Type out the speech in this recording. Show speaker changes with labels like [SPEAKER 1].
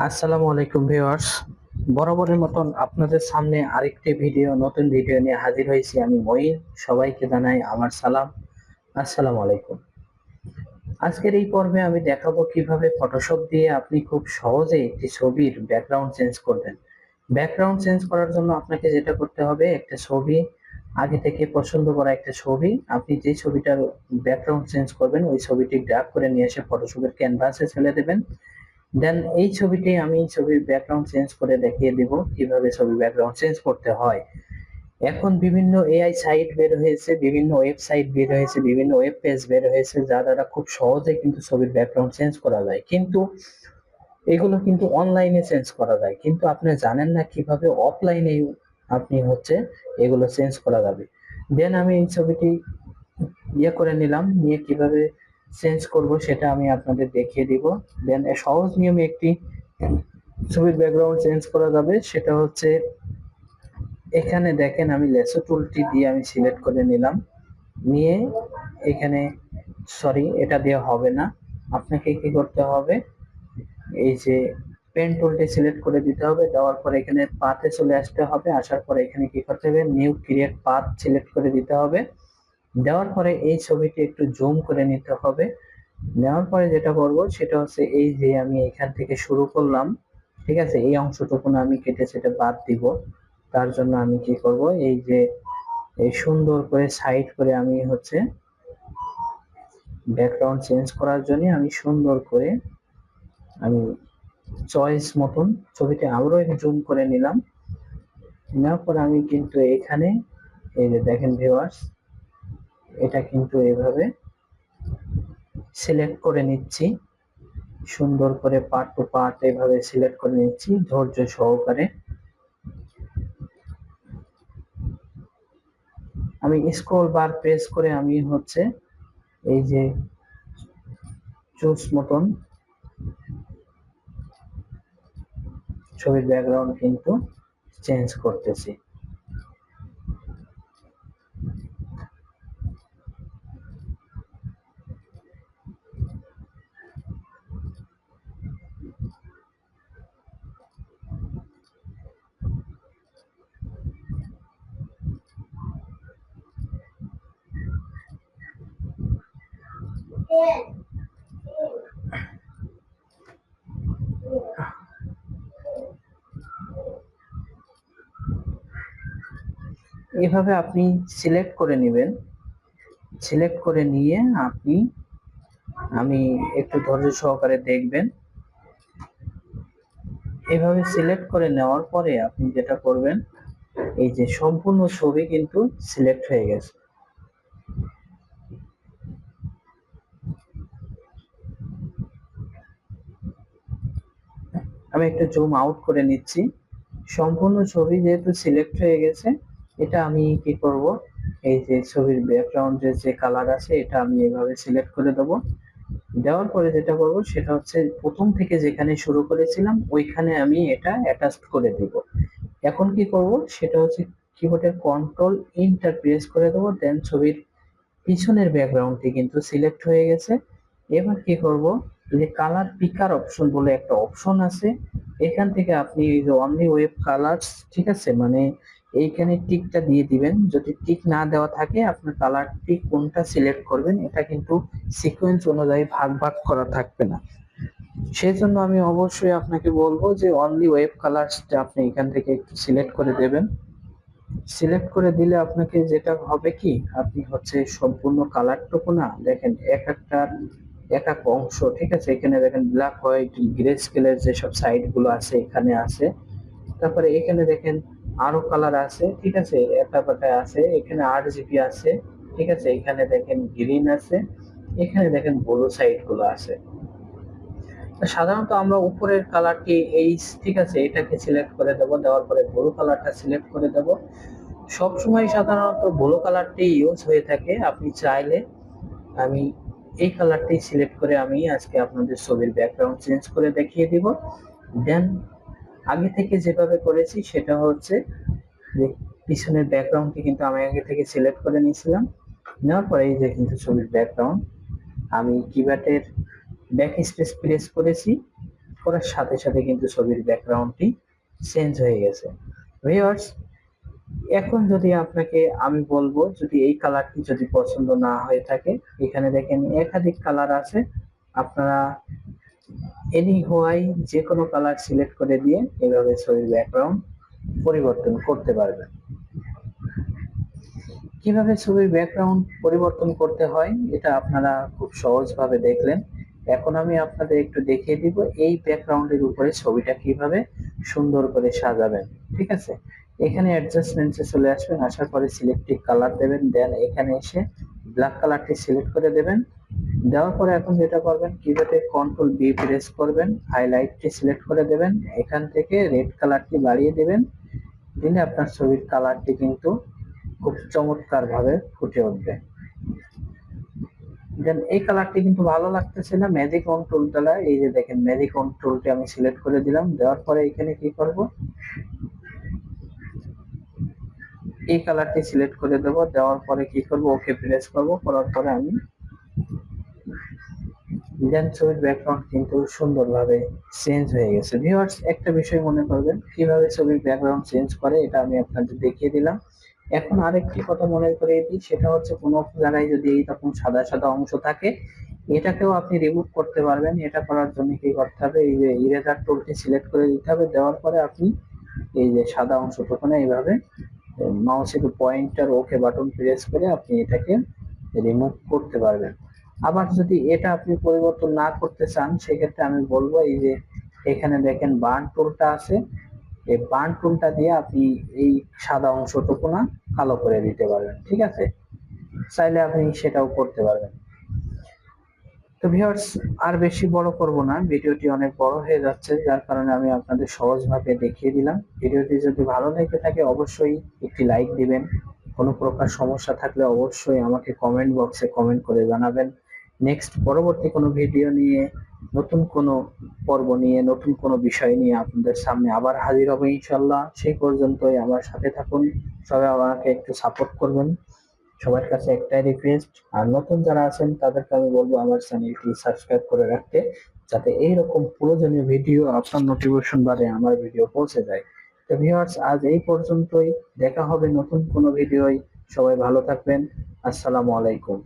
[SPEAKER 1] আসসালামু আলাইকুম ভিউয়ার্স। বরাবরের মতন আপনাদের সামনে আরেকটি নতুন ভিডিও নিয়ে হাজির হয়েছি। আমি মঈন। সবাইকে জানাই আমার সালাম। আসসালামু আলাইকুম। আজকের এই পর্বে আমি দেখাবো কিভাবে ফটোশপ দিয়ে আপনি খুব সহজে একটি ছবির ব্যাকগ্রাউন্ড চেঞ্জ করবেন। ব্যাকগ্রাউন্ড চেঞ্জ করার জন্য আপনাকে যেটা করতে হবে, একটা ছবি আগে থেকে পছন্দ করা একটা ছবি, আপনি যে ছবিটার ব্যাকগ্রাউন্ড চেঞ্জ করবেন ওই ছবিটি ড্র্যাগ করে নিয়ে এসে ফটোশপের ক্যানভাসে ছেড়ে দেবেন। দেন এই ছবিটি আমি ছবির ব্যাকগ্রাউন্ড চেঞ্জ করে দেখিয়ে দেব কিভাবে ছবির ব্যাকগ্রাউন্ড চেঞ্জ করতে হয়। এখন বিভিন্ন এআই সাইট বের হয়েছে, বিভিন্ন ওয়েবসাইট বের হয়েছে, বিভিন্ন ওয়েব পেজ বের হয়েছে, যা দ্বারা খুব সহজে কিন্তু ছবির ব্যাকগ্রাউন্ড চেঞ্জ করা যায়। কিন্তু এগুলো কিন্তু অনলাইনে চেঞ্জ করা যায়, কিন্তু আপনি জানেন না কিভাবে অফলাইনে আপনি এগুলো চেঞ্জ করা যাবে। দেন আমি এই ছবিটি করে নিলাম, নিয়ে কিভাবে চেঞ্জ করব সেটা আমি আপনাদের দেখিয়ে দিব। দেন সহজ নিয়মে একটি ছবির ব্যাকগ্রাউন্ড চেঞ্জ করা যাবে, সেটা হচ্ছে এখানে দেখেন আমি লেসো টুলটি দিয়ে আমি সিলেক্ট করে নিলাম, নিয়ে এখানে এটা দিয়ে হবে না, আপনাকে কি করতে হবে, এই যে পেন টুলটি সিলেক্ট করে দিতে হবে। দেওয়ার পরে এখানে পাথে চলে আসতে হবে, আসার পরে এখানে কি করতে হবে, নিউ ক্রিয়েট পাথ সিলেক্ট করে দিতে হবে। দেওয়ার পরে এই ছবিটি একটু জুম করে নিতে হবে। নেওয়ার পরে যেটা করব সেটা হচ্ছে, এই যে আমি এখান থেকে শুরু করলাম, ঠিক আছে, এই অংশটুকু না আমি কেটে সেটা বাদ দিব। তার জন্য আমি কি করব, এই যে এই সুন্দর করে সাইড করে আমি ব্যাকগ্রাউন্ড চেঞ্জ করার জন্য আমি সুন্দর করে আমি চয়েস মতন ছবিটি আবারও জুম করে নিলাম। নেওয়ার পর আমি কিন্তু এখানে এই যে দেখেন ভিউয়ার্স, এটা কিন্তু এভাবে সিলেক্ট করে নিচ্ছি, সুন্দর করে পার্ট টু পার্ট এভাবে সিলেক্ট করে নিচ্ছি ধৈর্য সহকারে। আমি স্ক্রল বার প্রেস করে আমি এই যে চুজ মতন ছবির ব্যাকগ্রাউন্ড কিন্তু চেঞ্জ করতেছি। এইভাবে আপনি সিলেক্ট করে নেবেন। সিলেক্ট করে নিয়ে আমি একটু ধৈর্য সহকারে দেখবেন। এভাবে সিলেক্ট করে নেওয়ার পরে আপনি যেটা করবেন, এই যে সম্পূর্ণ ছবি কিন্তু সিলেক্ট হয়ে গেছে। আমি একটু জুম আউট করে নিচ্ছি। সম্পূর্ণ ছবি যেহেতু সিলেক্ট হয়ে গেছে, এটা আমি কি করব, এই যে ছবির ব্যাকগ্রাউন্ডের যে কালার আছে এটা আমি এভাবে সিলেক্ট করে দেব। দেওয়ার পরে যেটা করব সেটা হচ্ছে, প্রথম থেকে যেখানে শুরু করেছিলাম ওইখানে আমি এটা অ্যাটাচ করে দিব। এখন কি করব সেটা হচ্ছে, কিবোর্ডের কন্ট্রোল ইন্টার প্রেস করে দেবো। দেন ছবির পিছনের ব্যাকগ্রাউন্ডটি কিন্তু সিলেক্ট হয়ে গেছে। এবার কি করব, এই যে কালার পিকার অপশন বলে একটা অপশন আছে, এখান থেকে আপনি এই যে অনলি ওয়েব কালারস, ঠিক আছে, মানে এইখানে টিকটা দিয়ে দিবেন। যদি টিক না দেওয়া থাকে, আপনার কালারটি কোনটা সিলেক্ট করবেন এটা কিন্তু সিকোয়েন্স অনুযায়ী ভাগ ভাগ করা থাকবে না। সেই জন্য আমি অবশ্যই আপনাকে বলবো যে অনলি ওয়েব কালারসটা আপনি এখান থেকে একটু সিলেক্ট করে দেবেন। সিলেক্ট করে দিলে আপনাকে যেটা হবে কি, আপনি সম্পূর্ণ কালারটুকু না দেখেন, এক এক অংশ, ঠিক আছে, এখানে দেখেন ব্ল্যাক হোয়াইট গ্রে স্কেলের যেসব সাইড গুলো আছে এখানে আছে। তারপরে এখানে দেখেন আরো কালার আছে, ঠিক আছে, একটা পাতায় আছে, এখানে RGB আছে, ঠিক আছে, এখানে দেখেন গ্রিন আছে, এখানে দেখেন ব্লু সাইড গুলো আছে। সাধারণত আমরা উপরের কালারটি এই, ঠিক আছে, এটাকে সিলেক্ট করে দেব। দেওয়ার পরে ব্লু কালারটা সিলেক্ট করে দেব। সবসময় সাধারণত ব্লু কালারটি ইউজ হয়ে থাকে। আপনি চাইলে আমি এই কালারটি সিলেক্ট করে আমি আজকে আপনাদের ছবির ব্যাকগ্রাউন্ড চেঞ্জ করে দেখিয়ে দিব। দেন আগে থেকে যেভাবে করেছি সেটা হচ্ছে যে, পিছনের ব্যাকগ্রাউন্ডটি কিন্তু আমি আগে থেকে সিলেক্ট করে নিয়েছিলাম। নেওয়ার পরে এই যে কিন্তু ছবির ব্যাকগ্রাউন্ড, আমি কিবোর্ডের ব্যাক স্পেস প্রেস করেছি, করার সাথে সাথে কিন্তু ছবির ব্যাকগ্রাউন্ডটি চেঞ্জ হয়ে গেছে। ভিউয়ার্স, এখন যদি আপনাকে আমি বলবো, যদি এই কালারটি যদি পছন্দ না হয়ে থাকে, এখানে দেখেন একাধিক কালার আছে, আপনারা এনি হোয়াই যে কোনো কালার সিলেক্ট করে দিয়ে এভাবে ছবির ব্যাকগ্রাউন্ড পরিবর্তন করতে পারবেন। কিভাবে ছবির ব্যাকগ্রাউন্ড পরিবর্তন করতে হয় এটা আপনারা খুব সহজভাবে দেখলেন। এখন আমি আপনাদের একটু দেখিয়ে দিব এই ব্যাকগ্রাউন্ডের উপরে ছবিটা কিভাবে সুন্দর করে সাজাবেন। ঠিক আছে, এখানে অ্যাডজাস্টমেন্টসে চলে আসবেন, আসার পরে সিলেক্টিভ কালার দেবেন, দেন এখানে এসে ব্ল্যাক কালারটি সিলেক্ট করে দেবেন। দেওয়ার পরে এখন যেটা করবেন, কিবোর্ডে কন্ট্রোল বি প্রেস করবেন, হাইলাইটটি সিলেক্ট করে দেবেন, এখান থেকে রেড কালারটি বাড়িয়ে দেবেন। দিলে আপনার ছবির কালারটি কিন্তু খুব চমৎকার ভাবে ফুটে উঠবে। দেন এই কালারটি কিন্তু ভালো লাগতেছে না, ম্যাজিক অন টুলটা, এই যে দেখেন ম্যাজিক অন টুলটি আমি সিলেক্ট করে দিলাম। দেওয়ার পরে এখানে কি করব, এই কালারটি সিলেক্ট করে দেব। দেওয়ার পরে কি করব, ওকে প্রেস করব, করার পরে আমি দেন ছবির ব্যাকগ্রাউন্ড কিন্তু সুন্দরভাবে চেঞ্জ হয়ে গেছে। ভিউয়ার্স, একটা বিষয় মনে করবেন কিভাবে ছবির ব্যাকগ্রাউন্ড চেঞ্জ করে, এটা আমি আপনাদের দেখিয়ে দিলাম। এখন আরেকটি কথা মনে করিয়ে দিই, সেটা হচ্ছে কোনো জায়গায় যদি এইরকম সাদা সাদা অংশ থাকে, এটাকেও আপনি রিমুভ করতে পারবেন। এটা করার জন্য কি করতে হবে, এই যে ইরেজার টুলটি সিলেক্ট করে দিতে হবে। দেওয়ার পরে আপনি এই যে সাদা অংশটুকু এইভাবে মাউসের পয়েন্টার ওকে বাটন প্রেস করে আপনি এটাকে রিমুভ করতে পারবেন। আবার যদি এটা আপনি পরিবর্তন না করতে চান, সেক্ষেত্রে আমি বলবো এই যে এখানে দেখেন বার্ন টুলটা আছে, এই বার্ন টুলটা দিয়ে আপনি এই সাদা অংশটুকু কালো করে দিতে পারবেন। ঠিক আছে, চাইলে আপনি সেটাও করতে পারবেন। তো ভিউয়ার্স, আর বেশি বড় করব না, ভিডিওটি অনেক বড় হয়ে যাচ্ছে, যার কারণে আমি আপনাদের সহজভাবে দেখিয়ে দিলাম। ভিডিওটি যদি ভালো লেগে থাকে অবশ্যই একটি লাইক দিবেন। কোনো প্রকার সমস্যা থাকলে অবশ্যই আমাকে কমেন্ট বক্সে কমেন্ট করে জানাবেন। নেক্সট পরবর্তী কোনো ভিডিও নিয়ে, নতুন কোনো পর্ব নিয়ে, নতুন কোনো বিষয় নিয়ে আপনাদের সামনে আবার হাজির হব ইনশাল্লাহ। সেই পর্যন্তই আমার সাথে থাকুন, সবাই আমাকে একটু সাপোর্ট করবেন। সবার কাছে একটাই রিকোয়েস্ট, আর নতুন যারা আছেন তাদেরকে আমি বলবো আমার চ্যানেলটি সাবস্ক্রাইব করে রাখতে, যাতে এইরকম প্রয়োজনীয় ভিডিও আপনার নোটিফিকেশন বারে আমার ভিডিও পৌঁছে যায়। তো ভিউয়ার্স, আজ এই পর্যন্তই, দেখা হবে নতুন কোনো ভিডিওয়। সবাই ভালো থাকবেন। আসসালামু আলাইকুম।